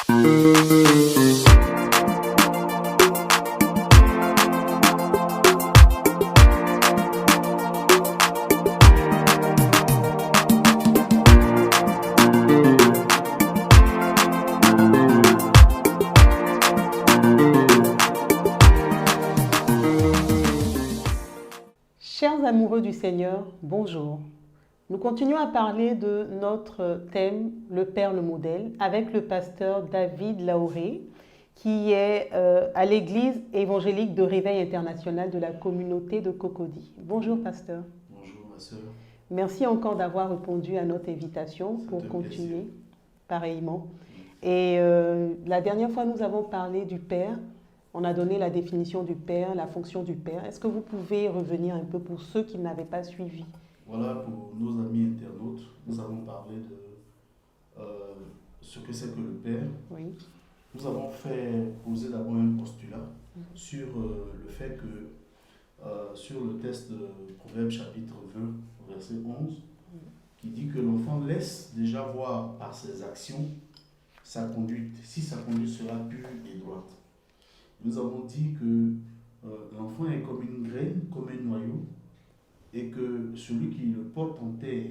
Chers amoureux du Seigneur, bonjour. Nous continuons à parler de notre thème, le Père, le modèle, avec le pasteur David Laoré, qui est à l'église évangélique de Réveil International de la communauté de Cocody. Bonjour, pasteur. Bonjour, ma sœur. Merci encore d'avoir répondu à notre invitation pour continuer, pareillement. Et la dernière fois, nous avons parlé du Père. On a donné la définition du Père, la fonction du Père. Est-ce que vous pouvez revenir un peu pour ceux qui n'avaient pas suivi? Voilà, pour nos amis internautes, nous avons parlé de ce que c'est que le Père. Oui. Nous avons fait poser d'abord un postulat sur le fait que, sur le texte de Proverbes chapitre 20, verset 11, qui dit que l'enfant laisse déjà voir par ses actions sa conduite, si sa conduite sera pure et droite. Nous avons dit que l'enfant est comme une graine, comme un noyau, et que celui qui le porte en terre,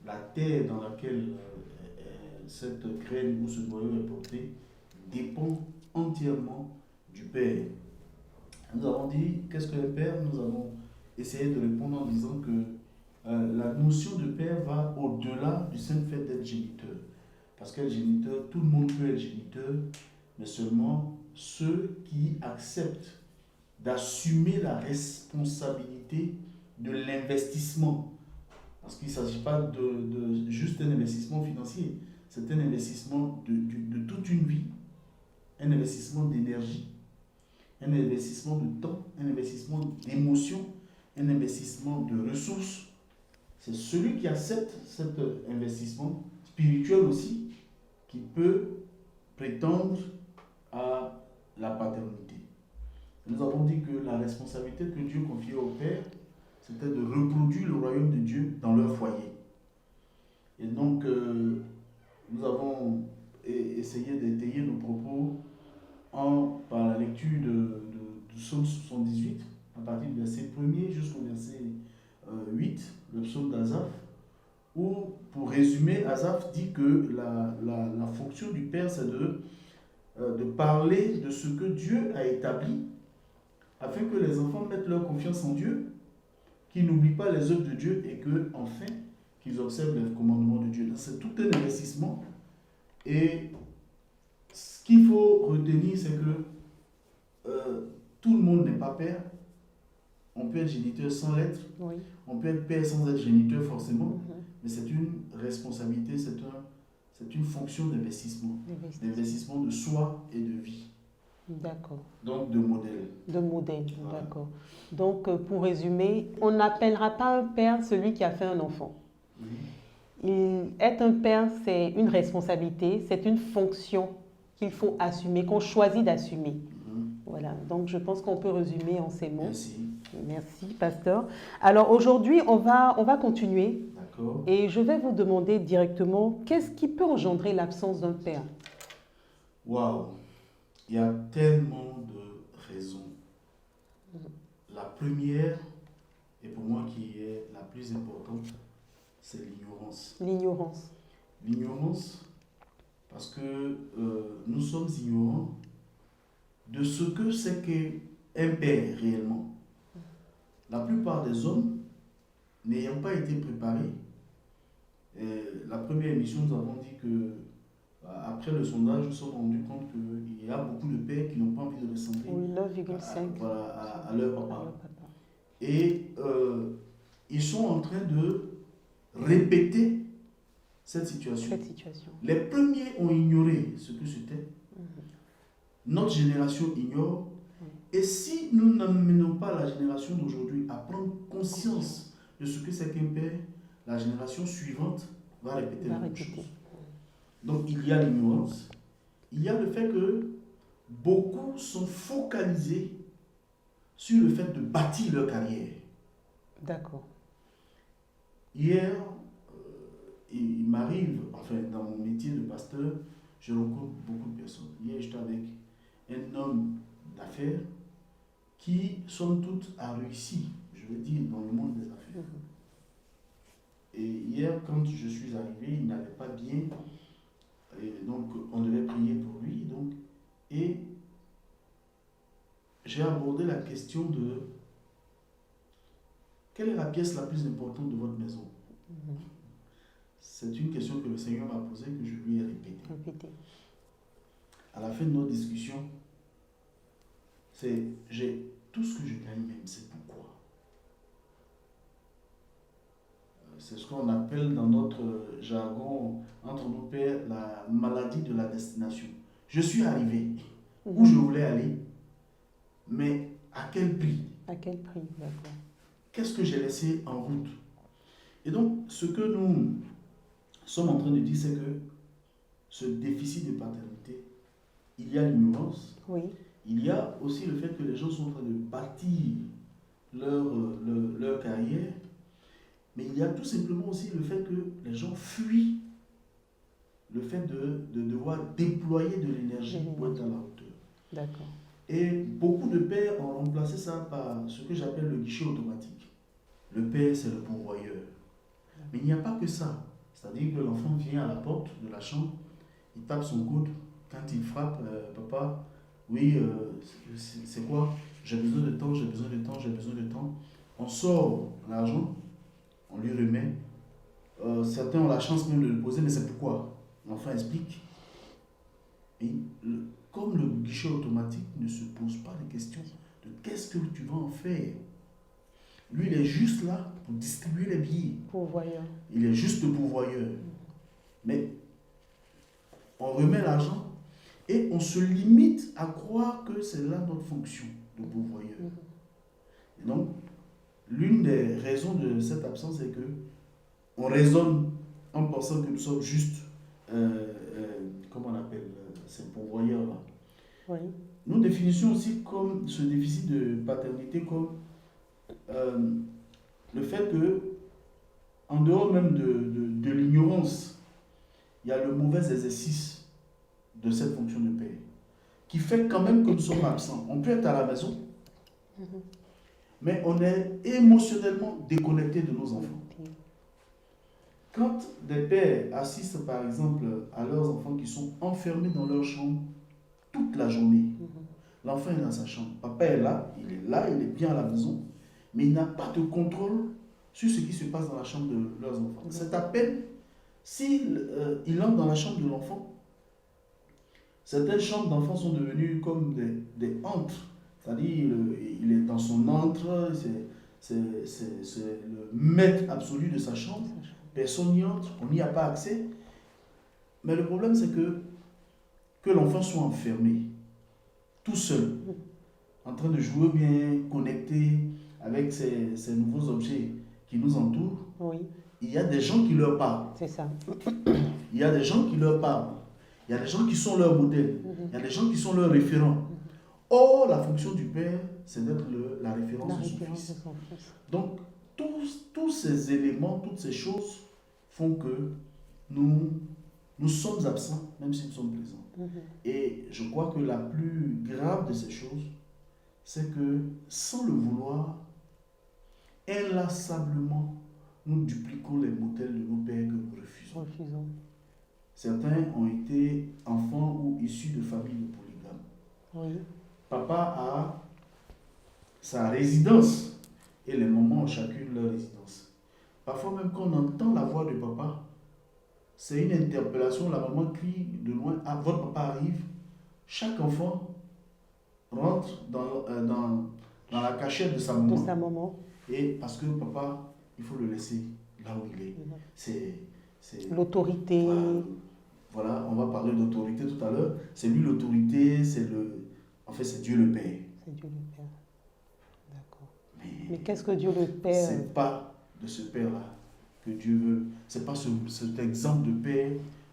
la terre dans laquelle cette graine ou ce noyau est porté, dépend entièrement du Père. Nous avons dit, qu'est-ce que le Père? Nous avons essayé de répondre en disant que la notion de Père va au-delà du simple fait d'être géniteur. Parce qu'être géniteur, tout le monde peut être géniteur, mais seulement ceux qui acceptent d'assumer la responsabilité de l'investissement. Parce qu'il ne s'agit pas de juste un investissement financier, c'est un investissement de toute une vie, un investissement d'énergie, un investissement de temps, un investissement d'émotion, un investissement de ressources. C'est celui qui accepte cet investissement spirituel aussi qui peut prétendre à la paternité. Nous avons dit que la responsabilité que Dieu confiait au Père, c'était de reproduire le royaume de Dieu dans leur foyer. Et donc, nous avons essayé d'étayer nos propos par la lecture du psaume 78, à partir du verset 1er jusqu'au verset 8, le psaume d'Asaph, où, pour résumer, Asaph dit que la fonction du Père, c'est de parler de ce que Dieu a établi, afin que les enfants mettent leur confiance en Dieu, qu'ils n'oublient pas les œuvres de Dieu et que, enfin, qu'ils observent les commandements de Dieu. C'est tout un investissement. Et ce qu'il faut retenir, c'est que tout le monde n'est pas père. On peut être géniteur sans l'être. Oui. On peut être père sans être géniteur forcément. Mais c'est une responsabilité, c'est une fonction d'investissement. D'investissement de soi et de vie. D'accord. Donc de modèle. De modèle, Voilà. d'accord. Donc, pour résumer, on n'appellera pas un père celui qui a fait un enfant. Être un père, c'est une responsabilité, c'est une fonction qu'il faut assumer, qu'on choisit d'assumer. Voilà, donc je pense qu'on peut résumer en ces mots. Merci. Merci, pasteur. Alors aujourd'hui, on va continuer. D'accord. Et je vais vous demander directement, qu'est-ce qui peut engendrer l'absence d'un père? Waouh! Il y a tellement de raisons. La première, et pour moi qui est la plus importante, c'est l'ignorance. L'ignorance. L'ignorance, parce que nous sommes ignorants de ce que c'est qu'un père réellement. La plupart des hommes, n'ayant pas été préparés, la première émission, nous avons dit que après le sondage, nous nous sommes rendus compte qu'il y a beaucoup de pères qui n'ont pas envie de ressembler Oui, 9,5 à leur papa. Et ils sont en train de répéter cette situation. Les premiers ont ignoré ce que c'était. Notre génération ignore. Et si nous n'amenons pas la génération d'aujourd'hui à prendre conscience de ce que c'est qu'un père, la génération suivante va répéter la même chose. Donc il y a l'ignorance. Il y a le fait que beaucoup sont focalisés sur le fait de bâtir leur carrière. D'accord. Hier, il m'arrive, enfin dans mon métier de pasteur, je rencontre beaucoup de personnes. Hier, j'étais avec un homme d'affaires qui, somme toute, a réussi, je veux dire, dans le monde des affaires. Et hier, quand je suis arrivé, il n'allait pas bien. Et donc, on devait prier pour lui. Donc, et j'ai abordé la question de quelle est la pièce la plus importante de votre maison? C'est une question que le Seigneur m'a posée, que je lui ai répétée. À la fin de notre discussion, c'est tout ce que je gagne même, c'est pourquoi. C'est ce qu'on appelle dans notre jargon, entre nos pères, la maladie de la destination. Je suis arrivé où je voulais aller, mais à quel prix? À quel prix, d'accord. Qu'est-ce que j'ai laissé en route? Et donc, ce que nous sommes en train de dire, c'est que ce déficit de paternité, il y a l'ignorance, oui. Il y a aussi le fait que les gens sont en train de bâtir leur carrière, mais il y a tout simplement aussi le fait que les gens fuient le fait de devoir déployer de l'énergie pour être à la hauteur. D'accord. Et beaucoup de pères ont remplacé ça par ce que j'appelle le guichet automatique. Le père, c'est le pourvoyeur. Mais il n'y a pas que ça. C'est-à-dire que l'enfant vient à la porte de la chambre, il tape son coude, quand il frappe, papa, oui, c'est quoi? J'ai besoin de temps, j'ai besoin de temps, j'ai besoin de temps. On sort l'argent, on lui remet. Certains ont la chance même de le poser, mais c'est pourquoi? L'enfant explique. Et comme le guichet automatique ne se pose pas de questions de qu'est-ce que tu vas en faire. Lui, il est juste là pour distribuer les billets. Pourvoyeur. Il est juste le pourvoyeur. Mais on remet l'argent et on se limite à croire que c'est là notre fonction de pourvoyeur. Et donc, l'une des raisons de cette absence est que on raisonne en pensant que nous sommes juste, comment on appelle, ces pourvoyeurs-là. Oui. Nous définissons aussi comme ce déficit de paternité comme le fait que, en dehors même de l'ignorance, il y a le mauvais exercice de cette fonction de père, qui fait quand même que nous sommes absents. On peut être à la maison, mais on est émotionnellement déconnecté de nos enfants. Quand des pères assistent par exemple à leurs enfants qui sont enfermés dans leur chambre toute la journée, l'enfant est dans sa chambre, papa est là, il est bien à la maison, mais il n'a pas de contrôle sur ce qui se passe dans la chambre de leurs enfants. C'est à peine s'il entre dans la chambre de l'enfant. Certaines chambres d'enfants sont devenues comme des antres. C'est-à-dire, il est dans son antre, c'est le maître absolu de sa chambre. Personne n'y entre, on n'y a pas accès. Mais le problème, c'est que l'enfant soit enfermé, tout seul, en train de jouer bien, connecté avec ces nouveaux objets qui nous entourent. Oui. Il y a des gens qui leur parlent. C'est ça. Il y a des gens qui leur parlent. Il y a des gens qui sont leurs modèles. Il y a des gens qui sont leurs référents. Or, la fonction du père, c'est d'être la référence de son fils. Donc, tous ces éléments, toutes ces choses font que nous sommes absents, même si nous sommes présents. Et je crois que la plus grave de ces choses, c'est que, sans le vouloir, inlassablement, nous dupliquons les modèles de nos pères que nous refusons. Certains ont été enfants ou issus de familles de polygames. Oui. Papa a sa résidence et les mamans ont chacune leur résidence. Parfois même quand on entend la voix de papa, c'est une interpellation, la maman crie de loin, ah, votre papa arrive. Chaque enfant rentre dans la cachette de sa maman. Et parce que papa, il faut le laisser là où il est. C'est l'autorité. Voilà, on va parler d'autorité tout à l'heure. C'est lui l'autorité, en fait c'est Dieu le Père. C'est Dieu le Père. D'accord. Mais qu'est-ce que Dieu le Père? C'est pas de ce Père-là que Dieu veut. C'est pas cet exemple de Père,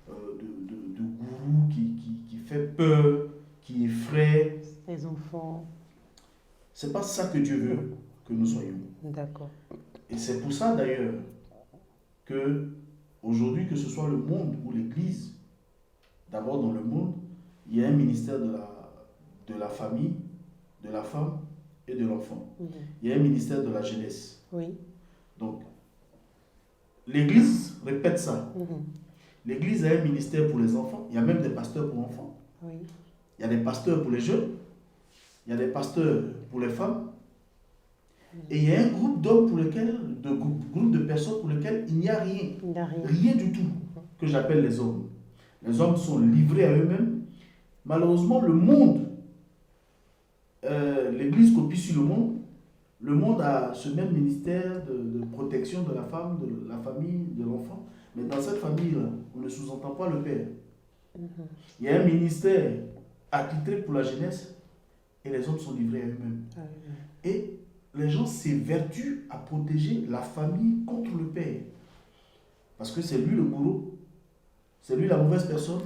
de gourou qui fait peur, qui effraie les enfants. C'est pas ça que Dieu veut que nous soyons. D'accord. Et c'est pour ça d'ailleurs que aujourd'hui, que ce soit le monde ou l'Église, D'abord, dans le monde, il y a un ministère de la famille, de la femme et de l'enfant. Il y a un ministère de la jeunesse. Oui. Donc, l'Église répète ça. L'Église a un ministère pour les enfants. Il y a même des pasteurs pour enfants. Oui. Il y a des pasteurs pour les jeunes. Il y a des pasteurs pour les femmes. Et il y a un groupe d'hommes pour lesquels, groupe de personnes pour lesquels il n'y a rien. Il n'y a rien. Rien du tout que j'appelle les hommes. Les hommes sont livrés à eux-mêmes. Malheureusement, le monde, l'Église copie sur le monde. Le monde a ce même ministère de protection de la femme, de la famille, de l'enfant. Mais dans cette famille-là, on ne sous-entend pas le père. Il y a un ministère attitré pour la jeunesse et les hommes sont livrés à eux-mêmes. Et les gens s'évertuent à protéger la famille contre le père. Parce que c'est lui le bourreau, c'est lui la mauvaise personne,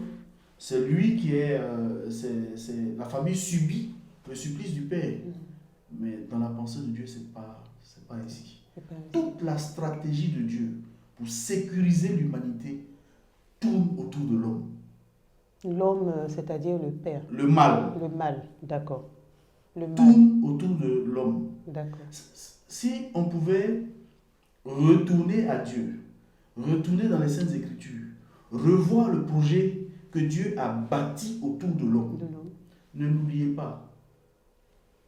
c'est lui qui est... la famille subit le supplice du père. Mais dans la pensée de Dieu, c'est pas ainsi. Toute la stratégie de Dieu pour sécuriser l'humanité tourne autour de l'homme. L'homme, c'est-à-dire le père. Le mal. Le mal, d'accord. Le mal. Tourne autour de l'homme. D'accord. Si on pouvait retourner à Dieu, retourner dans les Saintes Écritures, revoir le projet que Dieu a bâti autour de l'homme, ne l'oubliez pas.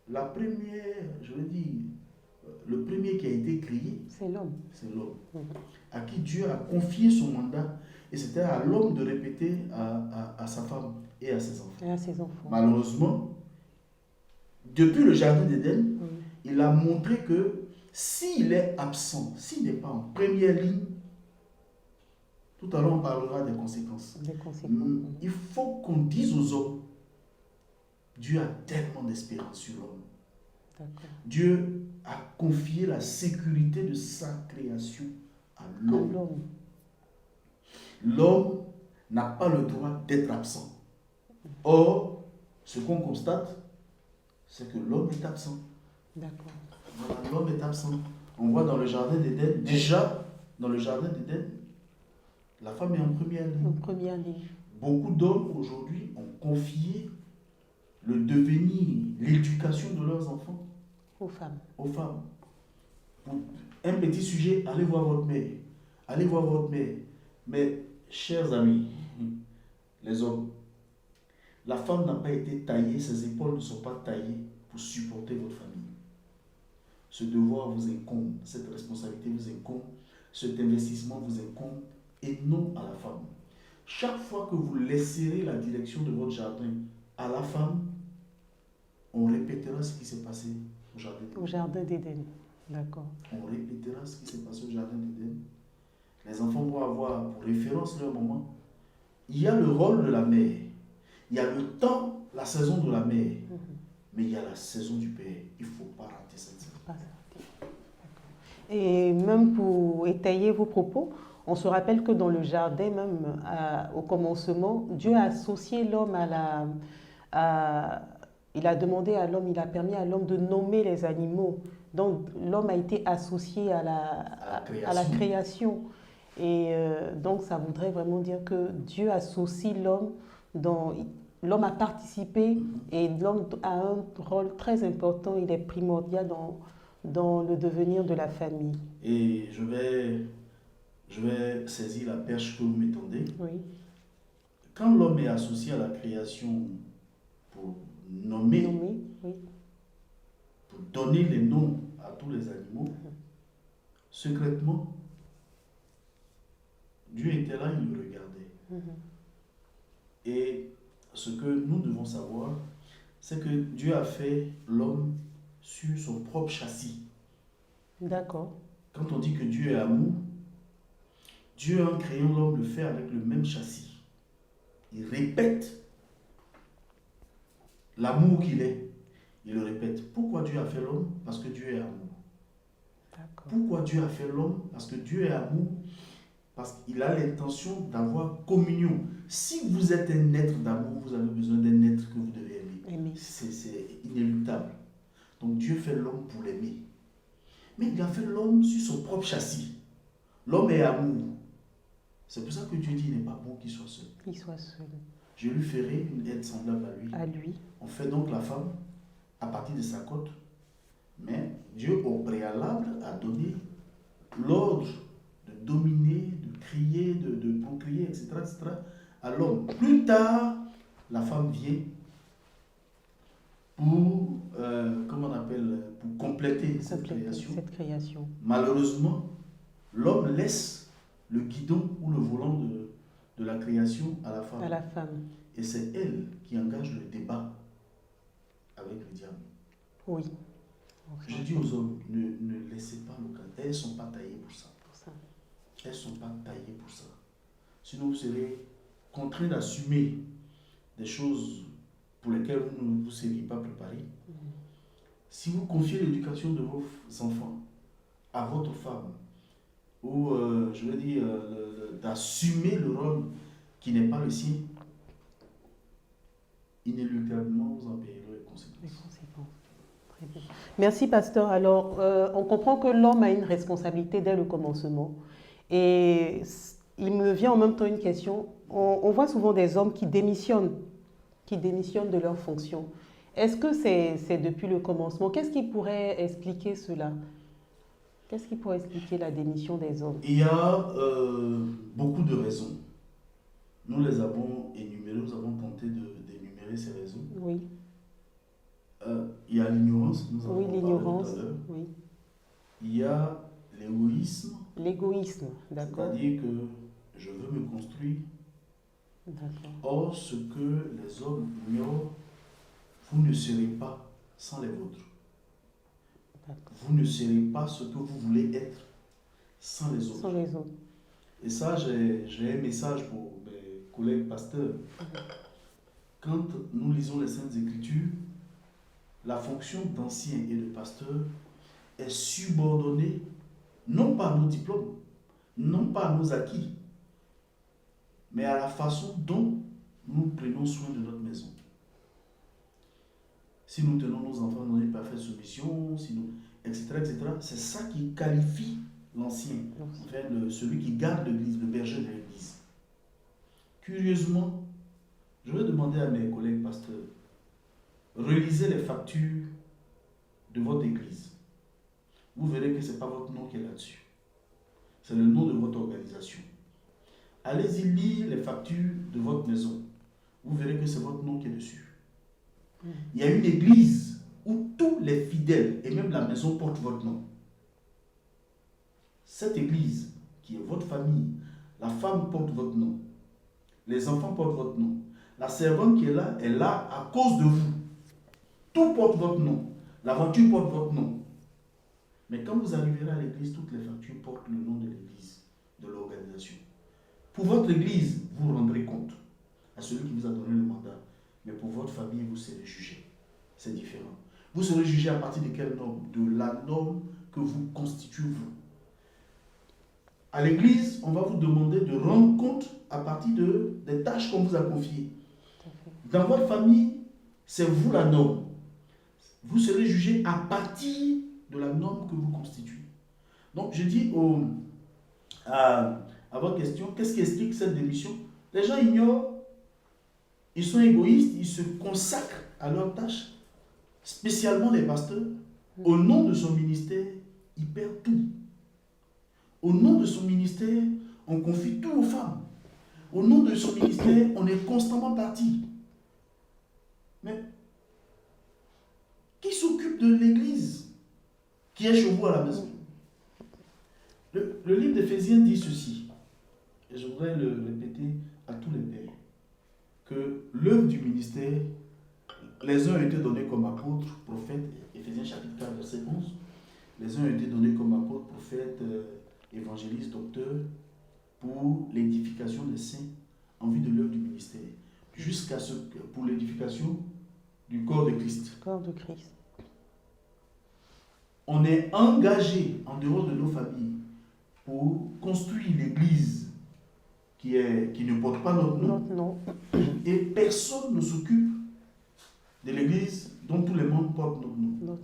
La première, je veux dire, le premier qui a été créé, c'est l'homme. C'est l'homme. À qui Dieu a confié son mandat. Et c'était à l'homme de répéter à sa femme et à ses enfants. Et à ses enfants. Malheureusement, depuis le jardin d'Éden, il a montré que s'il est absent, s'il n'est pas en première ligne, tout à l'heure on parlera des conséquences. Il faut qu'on dise aux hommes, Dieu a tellement d'espérance sur l'homme. Dieu a confié la sécurité de sa création à l'homme. L'homme n'a pas le droit d'être absent. Or, ce qu'on constate, c'est que l'homme est absent. D'accord. Voilà, l'homme est absent. On voit dans le jardin d'Éden, déjà dans le jardin d'Éden, la femme est en première ligne. En première ligne. Beaucoup d'hommes aujourd'hui ont confié le devenir, l'éducation de leurs enfants aux femmes. Aux femmes. Pour un petit sujet, allez voir votre mère. Allez voir votre mère. Mais, chers amis, les hommes, la femme n'a pas été taillée, ses épaules ne sont pas taillées pour supporter votre famille. Ce devoir vous incombe, cette responsabilité vous incombe, cet investissement vous incombe, et non à la femme. Chaque fois que vous laisserez la direction de votre jardin à la femme, on répétera ce qui s'est passé au jardin d'Éden. Au jardin d'Éden, d'accord. On répétera ce qui s'est passé au jardin d'Éden. Les enfants vont avoir pour référence leur moment. Il y a le rôle de la mère. Il y a le temps, la saison de la mère. Mais il y a la saison du père. Il ne faut pas rater cette saison. Et même pour étayer vos propos, on se rappelle que dans le jardin, même au commencement, Dieu a associé l'homme il a demandé à l'homme, il a permis à l'homme de nommer les animaux. Donc l'homme a été associé à la création. Et donc ça voudrait vraiment dire que Dieu associe l'homme l'homme a participé et l'homme a un rôle très important, il est primordial dans le devenir de la famille. Et je vais saisir la perche que vous m'étendez. Oui. Quand l'homme est associé à la création pour nommer, oui. Pour donner les noms à tous les animaux, secrètement, Dieu était là, il le regardait. Et ce que nous devons savoir, c'est que Dieu a fait l'homme sur son propre châssis. D'accord. Quand on dit que Dieu est amour, Dieu en créant l'homme le fait avec le même châssis. Il répète l'amour qu'il est. Il le répète. Pourquoi Dieu a fait l'homme? Parce que Dieu est amour. Pourquoi Dieu a fait l'homme? Parce que Dieu est amour. Parce qu'il a l'intention d'avoir communion. Si vous êtes un être d'amour, vous avez besoin d'un être que vous devez aimer. C'est inéluctable. Donc Dieu fait l'homme pour l'aimer. Mais il a fait l'homme sur son propre châssis. L'homme est amour. C'est pour ça que Dieu dit qu'il n'est pas bon qu'il soit seul. Qu'il soit seul. je lui ferai une aide semblable à lui. À lui. On fait donc la femme à partir de sa côte, mais Dieu au préalable a donné l'ordre de dominer, de crier, de procréer, etc., à l'homme. Plus tard, la femme vient pour, comment on appelle, pour compléter cette création. Malheureusement, l'homme laisse le guidon ou le volant de la création à la femme. À la femme. Et c'est elle qui engage le débat avec le diable. Oui. Je dis aux hommes, ne laissez pas le cas. Elles ne sont pas taillées pour ça. Elles ne sont pas taillées pour ça. Sinon, vous serez contraints d'assumer des choses pour lesquelles vous ne vous seriez pas préparé. Si vous confiez l'éducation de vos enfants à votre femme, ou je veux dire, d'assumer le rôle qui n'est pas le sien, inéluctablement vous en payerez les conséquences. Très bien. Merci, pasteur. Alors, on comprend que l'homme a une responsabilité dès le commencement. Et il me vient en même temps une question. On voit souvent des hommes qui démissionnent de leur fonction. Est-ce que c'est depuis le commencement? Qu'est-ce qui pourrait expliquer cela? Qu'est-ce qui pourrait expliquer la démission des hommes? Il y a beaucoup de raisons. Nous les avons énumérées, nous avons tenté d'énumérer ces raisons. Oui. Il y a l'ignorance, nous avons parlé l'ignorance, tout à l'heure. oui. Il y a l'égoïsme. L'égoïsme, d'accord. C'est-à-dire que je veux me construire. D'accord. Or, ce que les hommes ignorent, vous ne serez pas sans les vôtres. Vous ne serez pas ce que vous voulez être sans les autres. Sans les autres. Et ça, j'ai un message pour mes collègues pasteurs. Quand nous lisons les Saintes Écritures, la fonction d'ancien et de pasteur est subordonnée non pas à nos diplômes, non pas à nos acquis, mais à la façon dont nous prenons soin de notre maison. Si nous tenons nos enfants dans une parfaite soumission, etc., c'est ça qui qualifie l'ancien, enfin, celui qui garde l'église, le berger de l'église. Curieusement, je vais demander à mes collègues pasteurs, relisez les factures de votre église. Vous verrez que ce n'est pas votre nom qui est là-dessus. C'est le nom de votre organisation. Allez-y lire les factures de votre maison. Vous verrez que c'est votre nom qui est dessus. Il y a une église où tous les fidèles et même la maison portent votre nom. Cette église, qui est votre famille, la femme porte votre nom. Les enfants portent votre nom. La servante qui est là à cause de vous. Tout porte votre nom. La voiture porte votre nom. Mais quand vous arriverez à l'église, toutes les factures portent le nom de l'église, de l'organisation. Pour votre église, vous rendrez compte à celui qui vous a donné le mandat. Mais pour votre famille, vous serez jugé. C'est différent. Vous serez jugé à partir de quelle norme? De la norme que vous constituez vous. À l'église, on va vous demander de rendre compte à partir des tâches qu'on vous a confiées. Dans votre famille, c'est vous la norme. Vous serez jugé à partir de la norme que vous constituez. Donc, je dis à votre question, qu'est-ce qui explique cette démission? Les gens ignorent, ils sont égoïstes, ils se consacrent à leurs tâches, spécialement les pasteurs. Au nom de son ministère, ils perdent tout. Au nom de son ministère, on confie tout aux femmes. Au nom de son ministère, on est constamment parti. Mais qui s'occupe de l'église qui est chez vous à la maison? Le livre d'Éphésiens dit ceci, et je voudrais le répéter à tous les pères, que l'œuvre du ministère, les uns ont été donnés comme apôtres, prophètes, Éphésiens chapitre 4, verset 11, les uns ont été donnés comme apôtres, prophètes, évangélistes, docteurs, pour l'édification des saints en vue de l'œuvre du ministère, jusqu'à ce que, pour l'édification du corps de Christ. Corps de Christ. On est engagé en dehors de nos familles pour construire l'église qui ne porte pas notre nom. Et personne ne s'occupe de l'église dont tous les membres portent notre nom.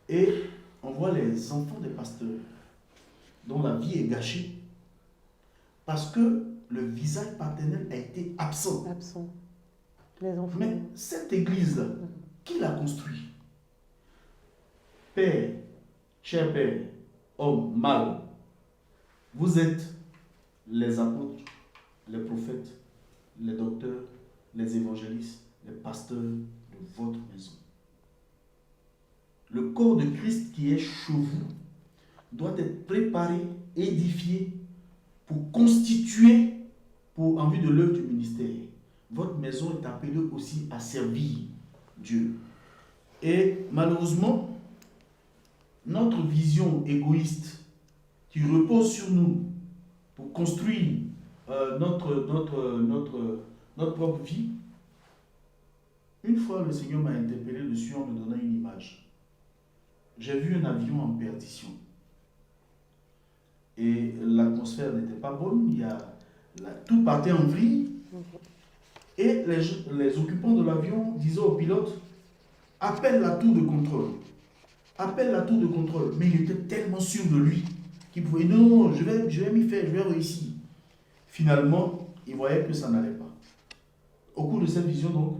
Et on voit les enfants des pasteurs dont la vie est gâchée parce que le visage paternel a été absent. Les enfants. Mais cette église-là, qui l'a construite? Père, cher Père, homme, mâle, vous êtes les apôtres, les prophètes, les docteurs, les évangélistes, les pasteurs de votre maison. Le corps de Christ qui est chez vous doit être préparé, édifié pour constituer en vue de l'œuvre du ministère. Votre maison est appelée aussi à servir Dieu. Et malheureusement, notre vision égoïste qui repose sur nous pour construire notre propre vie, une fois le Seigneur m'a interpellé dessus en me donnant une image. J'ai vu un avion en perdition. Et l'atmosphère n'était pas bonne, tout partait en vrille. Et les occupants de l'avion disaient au pilote, appelle la tour de contrôle. Appelle la tour de contrôle. Mais il était tellement sûr de lui qu'il pouvait, non, je vais m'y faire, je vais réussir. Finalement, il voyait que ça n'allait pas. Au cours de cette vision, donc,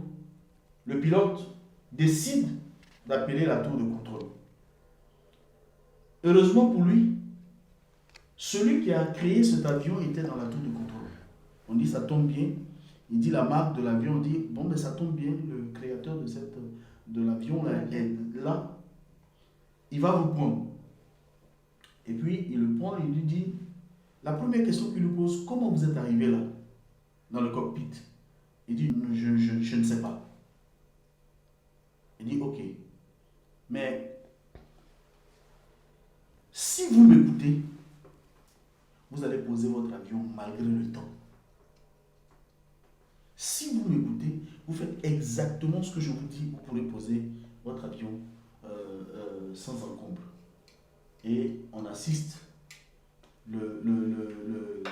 le pilote décide d'appeler la tour de contrôle. Heureusement pour lui, celui qui a créé cet avion était dans la tour de contrôle. On dit, ça tombe bien. Il dit la marque de l'avion, on dit, bon, ben ça tombe bien, le créateur de l'avion là, est là. Il va vous prendre. Et puis, il le prend et il lui dit, la première question qu'il lui pose, comment vous êtes arrivé là, dans le cockpit? Il dit, je ne sais pas. Il dit, ok. Mais, si vous m'écoutez, vous allez poser votre avion malgré le temps. Si vous m'écoutez, vous faites exactement ce que je vous dis, vous pourrez poser votre avion sans encombre. Et on assiste le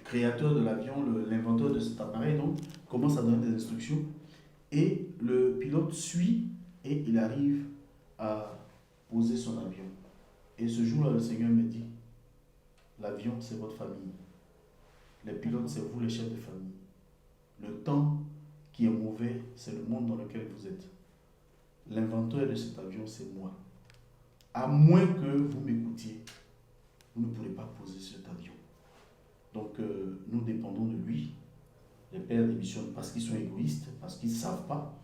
créateur de l'avion, l'inventeur de cet appareil, donc, commence à donner des instructions. Et le pilote suit et il arrive à poser son avion. Et ce jour-là, le Seigneur me dit, l'avion, c'est votre famille. Les pilotes, c'est vous les chefs de famille. Le temps qui est mauvais, c'est le monde dans lequel vous êtes. L'inventeur de cet avion, c'est moi. À moins que vous m'écoutiez, vous ne pourrez pas poser cet avion. Donc, nous dépendons de lui. Les pères démissionnent parce qu'ils sont égoïstes, parce qu'ils ne savent pas.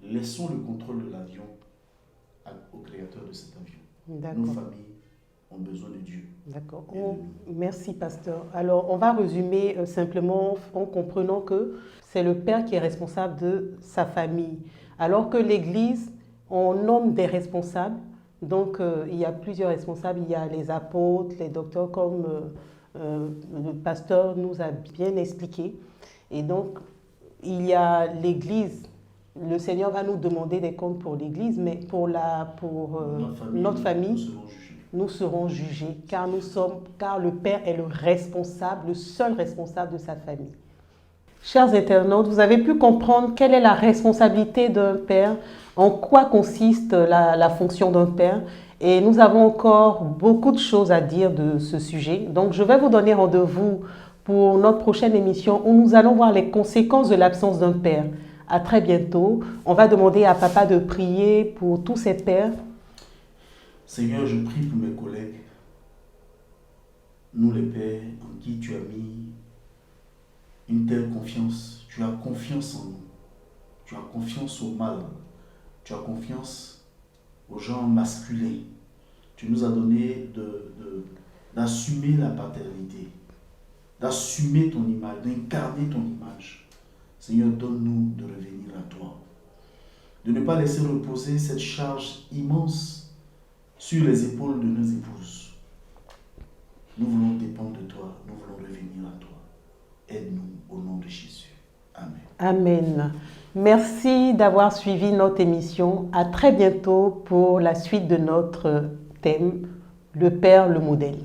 Laissons le contrôle de l'avion au créateur de cet avion. Nos familles ont besoin de Dieu. D'accord. Merci, pasteur. Alors, on va résumer simplement en comprenant que c'est le père qui est responsable de sa famille. Alors que l'Église, on nomme des responsables. Donc, il y a plusieurs responsables. Il y a les apôtres, les docteurs, comme le pasteur nous a bien expliqué. Et donc, il y a l'Église. Le Seigneur va nous demander des comptes pour l'Église, mais pour notre famille, nous serons jugés, car le Père est le responsable, le seul responsable de sa famille. Chers internautes, vous avez pu comprendre quelle est la responsabilité d'un père, en quoi consiste la fonction d'un père, et nous avons encore beaucoup de choses à dire de ce sujet. Donc, je vais vous donner rendez-vous pour notre prochaine émission où nous allons voir les conséquences de l'absence d'un père. À très bientôt. On va demander à papa de prier pour tous ces pères. Seigneur, je prie pour mes collègues, nous les pères, en qui tu as mis une telle confiance. Tu as confiance en nous. Tu as confiance au mal. Tu as confiance aux gens masculins. Tu nous as donné d'assumer la paternité, d'assumer ton image, d'incarner ton image. Seigneur, donne-nous de revenir à toi, de ne pas laisser reposer cette charge immense sur les épaules de nos épouses. Nous voulons dépendre de toi, nous voulons revenir à toi. Aide-nous au nom de Jésus. Amen. Amen. Merci d'avoir suivi notre émission. À très bientôt pour la suite de notre thème, le Père, le modèle.